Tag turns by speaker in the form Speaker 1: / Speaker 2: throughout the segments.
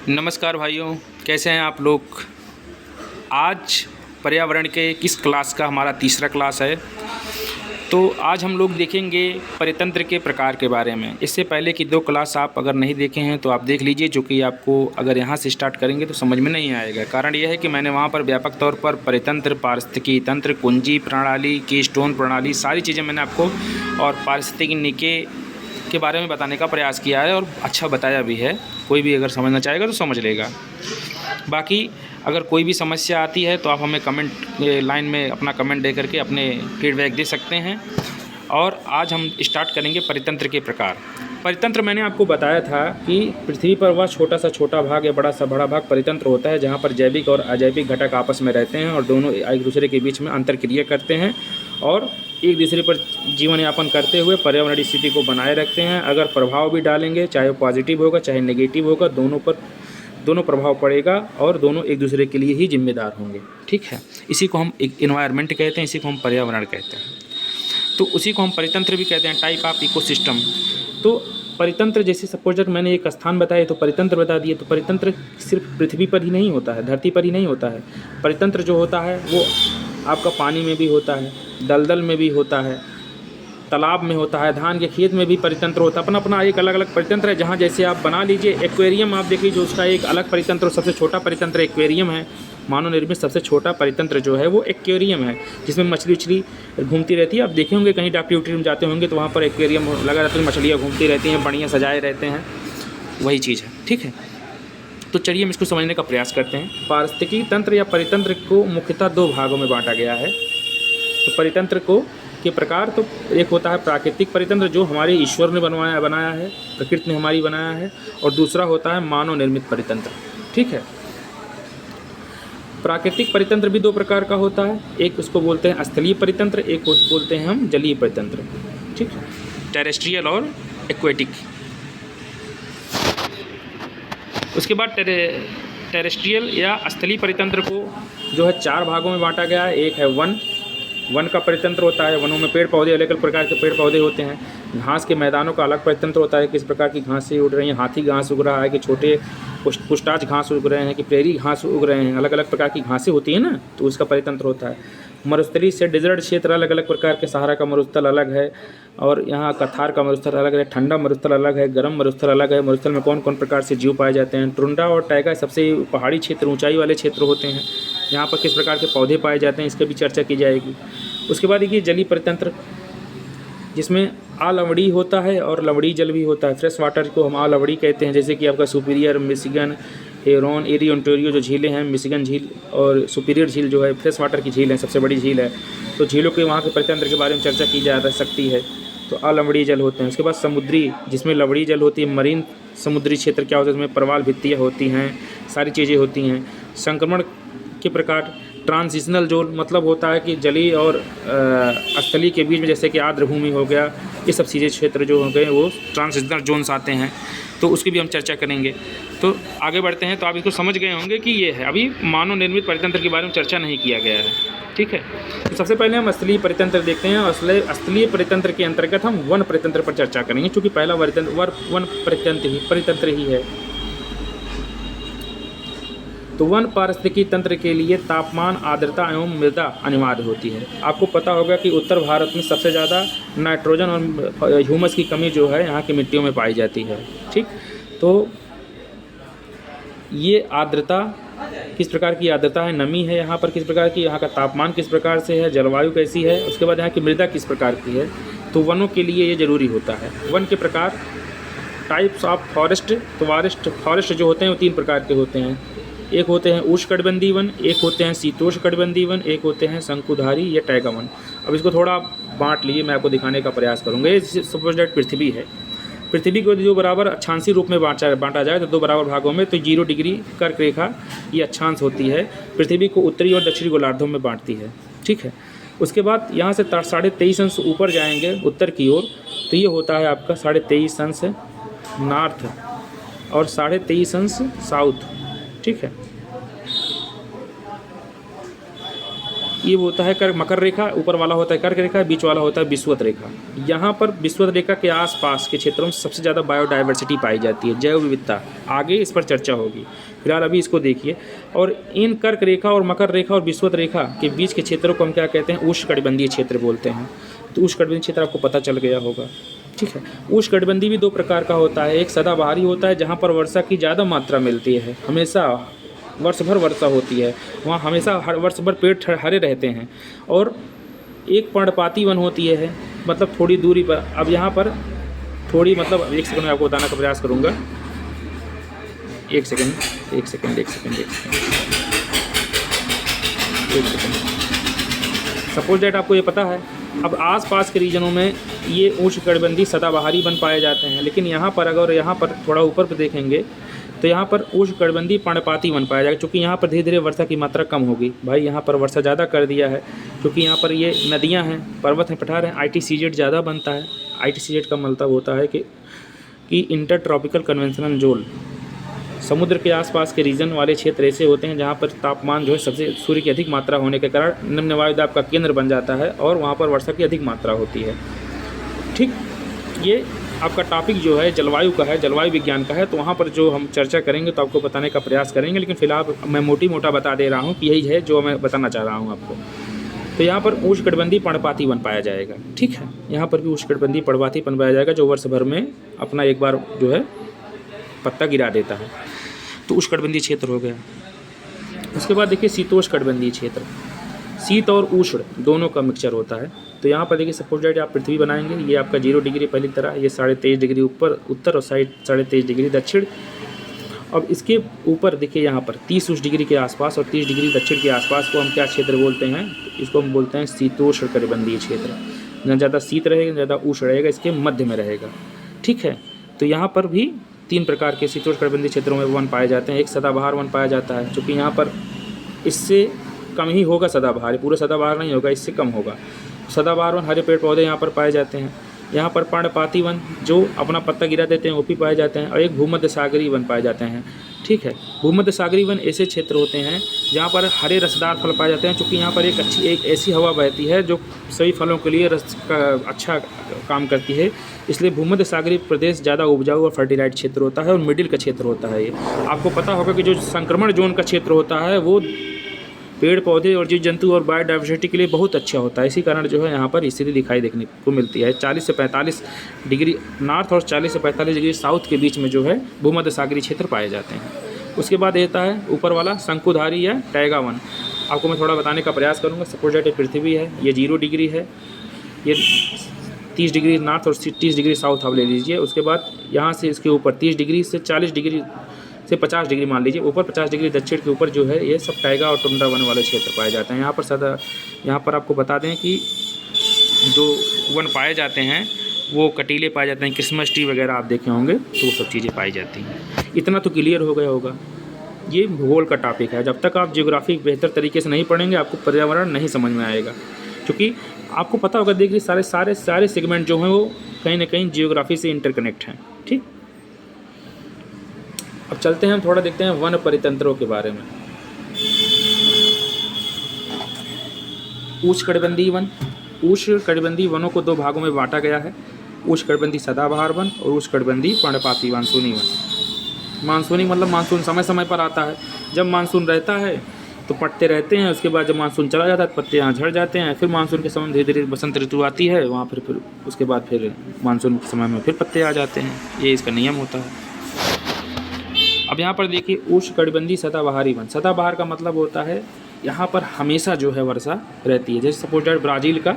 Speaker 1: नमस्कार भाइयों, कैसे हैं आप लोग। आज पर्यावरण के किस क्लास का हमारा तीसरा क्लास है। तो आज हम लोग देखेंगे परितंत्र के प्रकार के बारे में। इससे पहले की 2 क्लास आप अगर नहीं देखे हैं तो आप देख लीजिए, जो कि आपको अगर यहाँ से स्टार्ट करेंगे तो समझ में नहीं आएगा। कारण यह है कि मैंने वहाँ पर व्यापक तौर पर परितंत्र, पारिस्थितिकी तंत्र, कुंजी प्रणाली, कीस्टोन प्रणाली, सारी चीज़ें मैंने आपको और पारिस्थितिकी निके के बारे में बताने का प्रयास किया है और अच्छा बताया भी है। कोई भी अगर समझना चाहेगा तो समझ लेगा। बाकी अगर कोई भी समस्या आती है तो आप हमें कमेंट लाइन में अपना कमेंट दे करके अपने फीडबैक दे सकते हैं। और आज हम स्टार्ट करेंगे परितंत्र के प्रकार। परितंत्र मैंने आपको बताया था कि पृथ्वी पर वह छोटा सा छोटा भाग या बड़ा सा बड़ा भाग परितंत्र होता है, जहाँ पर जैविक और अजैविक घटक आपस में रहते हैं और दोनों एक दूसरे के बीच में अंतरक्रिया करते हैं और एक दूसरे पर जीवन यापन करते हुए पर्यावरणीय स्थिति को बनाए रखते हैं। अगर प्रभाव भी डालेंगे, चाहे वो पॉजिटिव होगा चाहे नेगेटिव होगा, दोनों प्रभाव पड़ेगा और दोनों एक दूसरे के लिए ही जिम्मेदार होंगे। ठीक है, इसी को हम एक इन्वायरमेंट कहते हैं, इसी को हम पर्यावरण कहते हैं। तो उसी को हम परितंत्र भी कहते हैं, टाइप ऑफ इकोसिस्टम। तो परितंत्र जैसे सपोज मैंने एक स्थान बताया तो परितंत्र बता दिए। तो परितंत्र सिर्फ पृथ्वी पर ही नहीं होता है, धरती पर ही नहीं होता है। परितंत्र जो होता है वो आपका पानी में भी होता है, दलदल में भी होता है, तालाब में होता है, धान के खेत में भी परितंत्र होता है। अपना अपना एक अलग अलग परितंत्र है। जहाँ जैसे आप बना लीजिए एक्वेरियम, आप देखिए जो उसका एक अलग परितंत्र, सबसे छोटा परितंत्र एक्वेरियम है। मानव निर्मित सबसे छोटा परितंत्र जो है वो एक्वेरियम है, जिसमें मछली उछली घूमती रहती है। आप देखे होंगे कहीं डॉक्टरी उक्टरी में जाते होंगे तो वहाँ पर एक्वेरियम लगा रहता है, मछलियाँ घूमती रहती हैं, बढ़िया सजाए रहते हैं, वही चीज़ है। ठीक है, तो चलिए हम इसको समझने का प्रयास करते हैं। पारिस्थितिकी तंत्र या परितंत्र को मुख्यतः 2 भागों में बांटा गया है। तो परितंत्र को के प्रकार, तो एक होता है प्राकृतिक परितंत्र जो हमारे ईश्वर ने बनाया है, प्रकृति ने हमारी बनाया है, और दूसरा होता है मानव निर्मित परितंत्र। ठीक है, प्राकृतिक परितंत्र भी 2 प्रकार का होता है। एक उसको बोलते हैं स्थलीय परितंत्र, एक बोलते हैं हम जलीय परितंत्र। ठीक है, टेरेस्ट्रियल और एक्वेटिक। उसके बाद टेरेस्ट्रियल या स्थलीय परितंत्र को जो है 4 भागों में बांटा गया है। एक है वन का परितंत्र होता है। वनों में पेड़ पौधे, अलग अलग प्रकार के पेड़ पौधे होते हैं। घास के मैदानों का अलग परितंत्र होता है, किस प्रकार की घासें उग रही हैं, हाथी घास उग रहा है कि छोटे पुष्टाज घास उग रहे हैं कि प्रेरी घास उग रहे हैं, अलग अलग प्रकार की घासें होती हैं ना, तो उसका परितंत्र होता है। मरुस्थलीय से डेजर्ट क्षेत्र अलग अलग प्रकार के, सहारा का मरुस्थल अलग है और यहाँ कथार का मरुस्थल अलग है, ठंडा मरुस्थल अलग है, गर्म मरुस्थल अलग है। मरुस्थल में कौन कौन प्रकार से जीव पाए जाते हैं। टुंड्रा और टैगा सबसे पहाड़ी क्षेत्र, ऊंचाई वाले क्षेत्र होते हैं, यहाँ पर किस प्रकार के पौधे पाए जाते हैं, इसकी भी चर्चा की जाएगी। उसके बाद देखिए जलीय परितंत्र, जिसमें आलवड़ी होता है और लवड़ी जल भी होता है। फ्रेश वाटर को हम आलवड़ी कहते हैं, जैसे कि आपका सुपीरियर, मिशिगन, हेरोन, एरी, ओंटारियो जो झीलें हैं, मिशिगन झील और सुपीरियर झील जो है फ्रेश वाटर की झील है, सबसे बड़ी झील है। तो झीलों के वहाँ के परितंत्र के बारे में चर्चा की जा सकती है। तो आलवड़ी जल होते हैं। उसके बाद समुद्री, जिसमें लवड़ी जल होती है। मरीन समुद्री क्षेत्र क्या होता है, उसमें प्रवाल भित्तियाँ होती हैं, सारी चीज़ें होती हैं। संक्रमण के प्रकार, ट्रांजिशनल जोन मतलब होता है कि जलीय और स्थलीय के बीच में, जैसे कि आर्द्र भूमि हो गया, ये सब चीज़ें क्षेत्र जो हो गए वो ट्रांजिशनल जोन्स आते हैं, तो उसकी भी हम चर्चा करेंगे। तो आगे बढ़ते हैं। तो आप इसको समझ गए होंगे कि ये है, अभी मानव निर्मित परितंत्र के बारे में चर्चा नहीं किया गया है। ठीक है, तो सबसे पहले हम स्थलीय परितंत्र देखते हैं और स्थलीय परितंत्र के अंतर्गत हम वन परितंत्र पर चर्चा करेंगे, क्योंकि पहला वन परितंत्र ही है। तो वन पारिस्थितिकी तंत्र के लिए तापमान, आर्द्रता एवं मृदा अनिवार्य होती है। आपको पता होगा कि उत्तर भारत में सबसे ज़्यादा नाइट्रोजन और ह्यूमस की कमी जो है यहाँ की मिट्टियों में पाई जाती है। ठीक, तो ये आर्द्रता किस प्रकार की आर्द्रता है, नमी है यहाँ पर किस प्रकार की, यहाँ का तापमान किस प्रकार से है, जलवायु कैसी है, उसके बाद यहाँ की मृदा किस प्रकार की है, तो वनों के लिए ये ज़रूरी होता है। वन के प्रकार, टाइप्स ऑफ फॉरेस्ट। तो फॉरेस्ट जो होते हैं वो 3 प्रकार के होते हैं। एक होते हैं उष्णकटिबंधीय वन, एक होते हैं शीतोष्णकटिबंधीय वन, एक होते हैं शंकुधारी या टैगा वन। अब इसको थोड़ा बांट लीजिए, मैं आपको दिखाने का प्रयास करूँगा। ये सपोज दैट पृथ्वी है। पृथ्वी को जो बराबर अक्षांशीय रूप में बांटा जाए तो 2 बराबर भागों में, तो 0 डिग्री कर्क रेखा ये अक्षांश होती है। पृथ्वी को उत्तरी और दक्षिणी गोलार्धों में बांटती है। ठीक है, उसके बाद यहाँ से 23.5 अंश ऊपर जाएंगे उत्तर की ओर, तो ये होता है आपका 23.5 अंश नॉर्थ और 23.5 अंश साउथ। ठीक है, ये होता है मकर रेखा, ऊपर वाला होता है कर्क रेखा, बीच वाला होता है विषुवत रेखा। यहाँ पर विषुवत रेखा के आसपास के क्षेत्रों में सबसे ज़्यादा बायोडाइवर्सिटी पाई जाती है, जैव विविधता। आगे इस पर चर्चा होगी, फिलहाल अभी इसको देखिए। और इन कर्क रेखा और मकर रेखा और विषुवत रेखा के बीच के क्षेत्रों को हम क्या कहते हैं? उष्णकटिबंधीय क्षेत्र बोलते हैं। तो उष्णकटिबंधीय क्षेत्र आपको पता चल गया होगा, ठीक है। उष्णकटिबंधीय भी दो प्रकार का होता है, एक सदाबहारी होता है जहाँ पर वर्षा की ज़्यादा मात्रा मिलती है, हमेशा वर्ष भर वर्षा होती है, वहाँ हमेशा हर वर्ष भर पेड़ हरे रहते हैं। और एक पर्णपाती वन होती है, मतलब थोड़ी दूरी पर। अब यहाँ पर थोड़ी, मतलब एक सेकंड में आपको बताने का प्रयास करूँगा। एक सेकंड। सपोज दैट आपको ये पता है, अब आसपास के रीजनों में ये उष्णकटिबंधीय सदाबहारी वन पाए जाते हैं, लेकिन यहाँ पर अगर यहाँ पर थोड़ा ऊपर पर देखेंगे तो यहाँ पर उष्णकटिबंधीय पर्णपाती वन पाया जाएगा, क्योंकि यहाँ पर धीरे धीरे वर्षा की मात्रा कम होगी। भाई यहाँ पर वर्षा ज़्यादा कर दिया है, क्योंकि यहाँ पर ये नदियाँ हैं, पर्वत हैं, पठार हैं, ITCZ ज़्यादा बनता है। ITCZ का मतलब होता है कि इंटर ट्रॉपिकल कन्वेंशनल जोन। समुद्र के आसपास के रीजन वाले क्षेत्र ऐसे होते हैं जहाँ पर तापमान जो है सबसे सूर्य की अधिक मात्रा होने के कारण निम्न वायुदाब का केंद्र बन जाता है और वहाँ पर वर्षा की अधिक मात्रा होती है, ठीक। ये आपका टॉपिक जो है जलवायु का है, जलवायु विज्ञान का है, तो वहाँ पर जो हम चर्चा करेंगे तो आपको बताने का प्रयास करेंगे, लेकिन फिलहाल मैं मोटा बता दे रहा हूँ कि यही है जो मैं बताना चाह रहा हूँ आपको। तो यहाँ पर उष्णकटिबंधीय पर्णपाती वन पाया जाएगा, ठीक है। यहाँ पर भी उष्णकटिबंधीय पर्णपाती वन पाया जाएगा जो वर्ष भर में अपना एक बार जो है पत्ता गिरा देता है। तो उष्णकटिबंधीय क्षेत्र हो गया। उसके बाद देखिए शीतोष्णकटिबंधीय क्षेत्र, शीत और उष्ण दोनों का मिक्सचर होता है। तो यहाँ पर देखिए सपोज दैट आप पृथ्वी बनाएंगे, ये आपका 0 डिग्री पहली तरह, ये 23.5 डिग्री ऊपर उत्तर और 23.5 डिग्री दक्षिण। अब इसके ऊपर देखिए यहाँ पर 30 डिग्री के आसपास और 30 डिग्री दक्षिण के आसपास को हम क्या क्षेत्र बोलते हैं? इसको हम बोलते हैं शीतोष्णकटिबंधीय क्षेत्र। न ज़्यादा शीत रहेगा, न ज़्यादा उष्ण रहेगा, इसके मध्य में रहेगा, ठीक है। तो यहाँ पर भी 3 प्रकार के शीतोष्णकटिबंधीय क्षेत्रों में वन पाए जाते हैं। एक सदाबहार वन पाया जाता है, चूँकि यहाँ पर इससे कम ही होगा सदाबहार, पूरा सदाबहार नहीं होगा, इससे कम होगा। सदाबहार वन हरे पेड़ पौधे यहाँ पर पाए जाते हैं। यहाँ पर पर्णपाती वन जो अपना पत्ता गिरा देते हैं वो भी पाए जाते हैं, और एक भूमध्य सागरीय वन पाए जाते हैं, ठीक है। भूमध्य सागरीय वन ऐसे क्षेत्र होते हैं जहाँ पर हरे रसदार फल पाए जाते हैं, क्योंकि यहाँ पर एक ऐसी हवा बहती है जो सभी फलों के लिए रस का अच्छा काम करती है। इसलिए भूमध्य सागरीय प्रदेश ज़्यादा उपजाऊ और फर्टिलाइज क्षेत्र होता है और मिडिल का क्षेत्र होता है। ये आपको पता होगा कि जो संक्रमण जोन का क्षेत्र होता है वो पेड़ पौधे और जीव जंतु और बायोडाइवर्सिटी के लिए बहुत अच्छा होता है। इसी कारण जो है यहाँ पर स्थिति दिखाई देखने को मिलती है। 40 से 45 डिग्री नॉर्थ और 40 से 45 डिग्री साउथ के बीच में जो है भूमध्य सागरीय क्षेत्र पाए जाते हैं। उसके बाद रहता है ऊपर वाला शंकुधारी या टैगा वन। आपको मैं थोड़ा बताने का प्रयास करूँगा। सपोज दैट पृथ्वी है, ये 0 डिग्री है, ये 30 डिग्री नॉर्थ और 30 डिग्री साउथ आप ले लीजिए। उसके बाद यहाँ से इसके ऊपर 30 डिग्री से 40 डिग्री से 50 डिग्री मान लीजिए, ऊपर 50 डिग्री दक्षिण के ऊपर जो है ये सब टाइगा और टुंड्रा वन वाले क्षेत्र पाए जाते हैं। यहाँ पर आपको बता दें कि जो वन पाए जाते हैं वो कटीले पाए जाते हैं, क्रिसमस ट्री वगैरह आप देखे होंगे, तो वो सब चीज़ें पाई जाती हैं। इतना तो क्लियर हो गया होगा। ये भूगोल का टॉपिक है। जब तक आप ज्योग्राफी बेहतर तरीके से नहीं पढ़ेंगे आपको पर्यावरण नहीं समझ में आएगा, क्योंकि आपको पता होगा देखिए सारे सेगमेंट जो हैं वो कहीं ना कहीं जियोग्राफी से इंटरकनेक्ट हैं, ठीक। अब चलते हैं, हम थोड़ा देखते हैं वन परितंत्रों के बारे में। उष्णकटिबंधीय वन, उष्णकटिबंधीय वनों को 2 भागों में बांटा गया है, उष्णकटिबंधीय सदाबहार वन और उष्णकटिबंधीय पर्णपाती मानसूनी वन। मानसूनी मतलब मानसून समय समय पर आता है। जब मानसून रहता है तो पत्ते रहते हैं, उसके बाद जब मानसून चला जाता है तो पत्ते यहाँ झड़ जाते हैं। फिर मानसून के समय धीरे धीरे बसंत ऋतु आती है, वहाँ फिर उसके बाद फिर मानसून के समय में फिर पत्ते आ जाते हैं। ये इसका नियम होता है। अब यहाँ पर देखिए उष्णकटिबंधीय सदाबहारी वन। सदाबहार का मतलब होता है यहाँ पर हमेशा जो है वर्षा रहती है। जैसे सपोज दैट ब्राज़ील का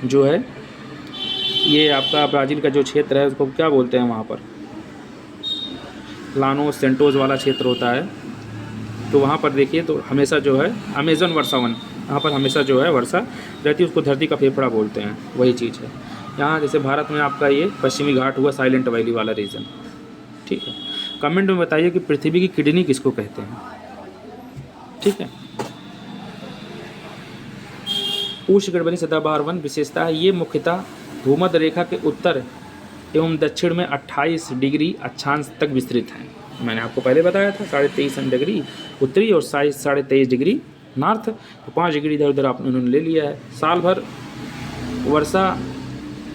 Speaker 1: जो है, ये आपका ब्राज़ील का जो क्षेत्र है उसको क्या बोलते हैं, वहाँ पर लानोस सेंटोस वाला क्षेत्र होता है। तो वहाँ पर देखिए तो हमेशा जो है अमेज़न वर्षा वन, यहाँ पर हमेशा जो है वर्षा रहती है, उसको धरती का फेफड़ा बोलते हैं, वही चीज़ है। यहाँ जैसे भारत में आपका ये पश्चिमी घाट हुआ, साइलेंट वैली वाला रीजन, ठीक है। कमेंट में बताइए कि पृथ्वी की किडनी किसको कहते हैं, ठीक है। उष्णकटिबंधीय सदाबहार वन विशेषता है, ये मुख्यतः भूमध्य रेखा के उत्तर एवं दक्षिण में 28 डिग्री अक्षांश तक विस्तृत हैं। मैंने आपको पहले बताया था 23.5 डिग्री उत्तरी और 23.5 डिग्री नॉर्थ, तो 5 डिग्री इधर उधर आप उन्होंने ले लिया है। साल भर वर्षा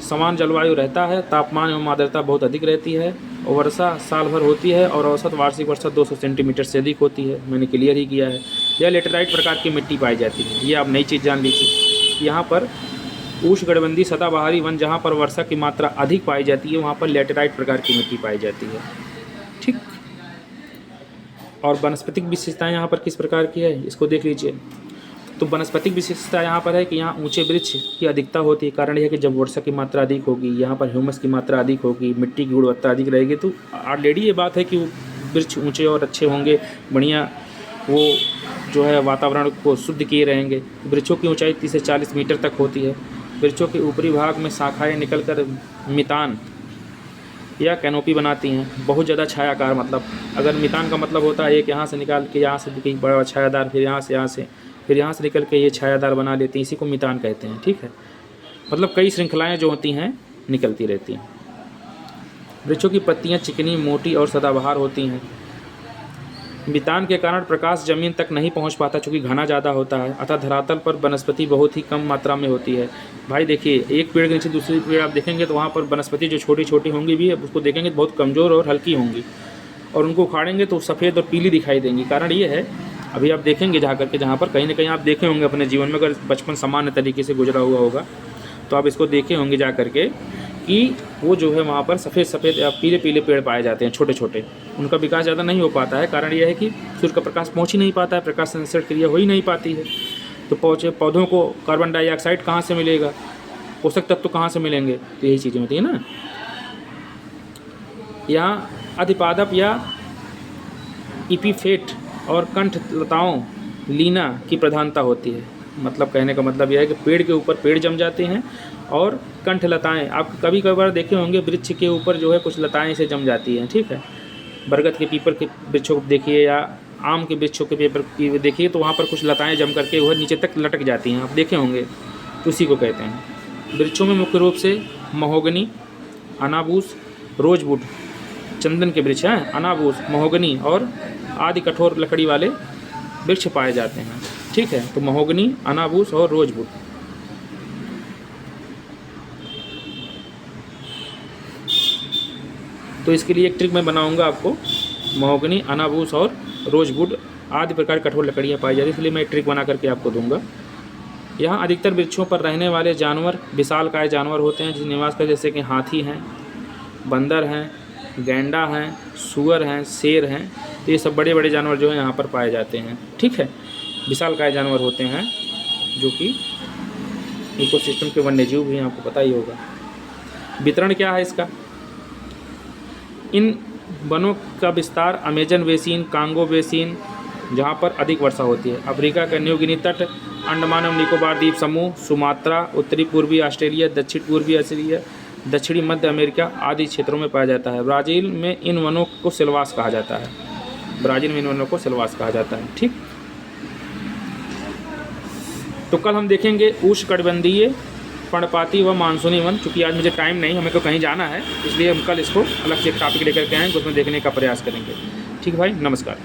Speaker 1: समान जलवायु रहता है, तापमान एवं आर्द्रता बहुत अधिक रहती है और वर्षा साल भर होती है और औसत वार्षिक वर्षा 200 सेंटीमीटर से अधिक होती है। मैंने क्लियर ही किया है। यह लेटेराइट प्रकार की मिट्टी पाई जाती है। ये आप नई चीज़ जान लीजिए। यहाँ पर उष्णकटिबंधीय सदाबहारी वन जहाँ पर वर्षा की मात्रा अधिक पाई जाती है वहाँ पर लेटेराइट प्रकार की मिट्टी पाई जाती है। ठीक। और वनस्पतिक विशेषताएँ यहाँ पर किस प्रकार की है इसको देख लीजिए। तो वनस्पतिक विशेषता यहाँ पर है कि यहाँ ऊंचे वृक्ष की अधिकता होती है। कारण यह है कि जब वर्षा की मात्रा अधिक होगी, यहाँ पर ह्यूमस की मात्रा अधिक होगी, मिट्टी की गुणवत्ता अधिक रहेगी, तो ऑलरेडी ये बात है कि वृक्ष ऊंचे और अच्छे होंगे, बढ़िया वो जो है वातावरण को शुद्ध किए रहेंगे। वृक्षों की ऊंचाई 30 से 40 मीटर तक होती है। वृक्षों के ऊपरी भाग में शाखाएँ निकलकर मितान या कैनोपी बनाती हैं। बहुत ज़्यादा छायाकार, मतलब अगर मितान का मतलब होता है एक यहाँ से निकाल के यहाँ से कहीं बड़ा छायादार, फिर यहाँ से निकल के ये छायादार बना लेती हैं, इसी को मितान कहते हैं। ठीक है, मतलब कई श्रृंखलाएं जो होती हैं निकलती रहती हैं। वृक्षों की पत्तियां चिकनी, मोटी और सदाबहार होती हैं। मितान के कारण प्रकाश जमीन तक नहीं पहुंच पाता चूँकि घना ज़्यादा होता है, अतः धरातल पर वनस्पति बहुत ही कम मात्रा में होती है। भाई देखिए, एक पेड़ के नीचे दूसरी पेड़ आप देखेंगे तो वहाँ पर वनस्पति जो छोटी छोटी होंगी भी उसको देखेंगे तो बहुत कमज़ोर और हल्की होंगी, और उनको उखाड़ेंगे तो सफ़ेद और पीली दिखाई देंगी। कारण ये है, अभी आप देखेंगे जा करके जहाँ पर कहीं ना कहीं आप देखे होंगे अपने जीवन में, अगर बचपन सामान्य तरीके से गुजरा हुआ होगा तो आप इसको देखे होंगे जा करके कि वो जो है वहाँ पर सफ़ेद या पीले पीले पेड़ पाए जाते हैं, छोटे छोटे। उनका विकास ज़्यादा नहीं हो पाता है। कारण यह है कि सूर्य का प्रकाश पहुँच ही नहीं पाता है, प्रकाश संश्लेषण क्रिया हो ही नहीं पाती है। तो पौधों को कार्बन डाइऑक्साइड कहाँ से मिलेगा, पोषक तत्व कहाँ से मिलेंगे, तो यही चीज़ें होती है ना। यहाँ अधिपादप या इपीफेट और कंठ लताओं लीना की प्रधानता होती है। मतलब कहने का मतलब यह है कि पेड़ के ऊपर पेड़ जम जाते हैं और कंठ लताएँ आप कभी कभार देखे होंगे, वृक्ष के ऊपर जो है कुछ लताएँ से जम जाती हैं। ठीक है, बरगद के पीपल के वृक्षों को देखिए या आम के वृक्षों के पेपर देखिए तो वहाँ पर कुछ लताएँ जम करके वह नीचे तक लटक जाती हैं, आप देखे होंगे, तो उसी को कहते हैं। वृक्षों में मुख्य रूप से महोगनी, अनाबूस, रोजवुड, चंदन के वृक्ष हैं, अनाबूस, महोगनी और आदि कठोर लकड़ी वाले वृक्ष पाए जाते हैं। ठीक है, तो महोगनी, अनाबूस और रोजवुड। तो इसके लिए एक ट्रिक मैं बनाऊंगा आपको। महोगनी, अनाबूस और रोजवुड आदि प्रकार कठोर लकड़ियाँ पाई जाती हैं, इसलिए मैं एक ट्रिक बना करके आपको दूंगा। यहाँ अधिकतर वृक्षों पर रहने वाले जानवर विशालकाय जानवर होते हैं जिस निवास का, जैसे कि हाथी हैं, बंदर हैं, गैंडा हैं, सूअर हैं, शेर हैं। तो ये सब बड़े बड़े जानवर जो हैं यहाँ पर पाए जाते हैं। ठीक है, विशालकाय जानवर होते हैं जो कि इकोसिस्टम के वन्यजीव भी हैं, आपको पता ही होगा। वितरण क्या है इसका, इन वनों का विस्तार अमेजन बेसिन, कांगो बेसिन जहाँ पर अधिक वर्षा होती है, अफ्रीका का न्यू गिनी तट, अंडमान एवं निकोबार द्वीप समूह, सुमात्रा, उत्तरी पूर्वी ऑस्ट्रेलिया, दक्षिण पूर्वी ऑस्ट्रेलिया, दक्षिणी मध्य अमेरिका आदि क्षेत्रों में पाया जाता है। ब्राज़ील में इन वनों को सिलवास कहा जाता है। ब्राज़ील में इन वनों को सिलवास कहा जाता है। ठीक, तो कल हम देखेंगे उष्णकटिबंधीय, पर्णपाती व मानसूनी वन। चूँकि आज मुझे टाइम नहीं, हमें को कहीं जाना है, इसलिए हम कल इसको अलग से एक टॉपिक लेकर के आएँगे, उसमें देखने का प्रयास करेंगे। ठीक भाई, नमस्कार।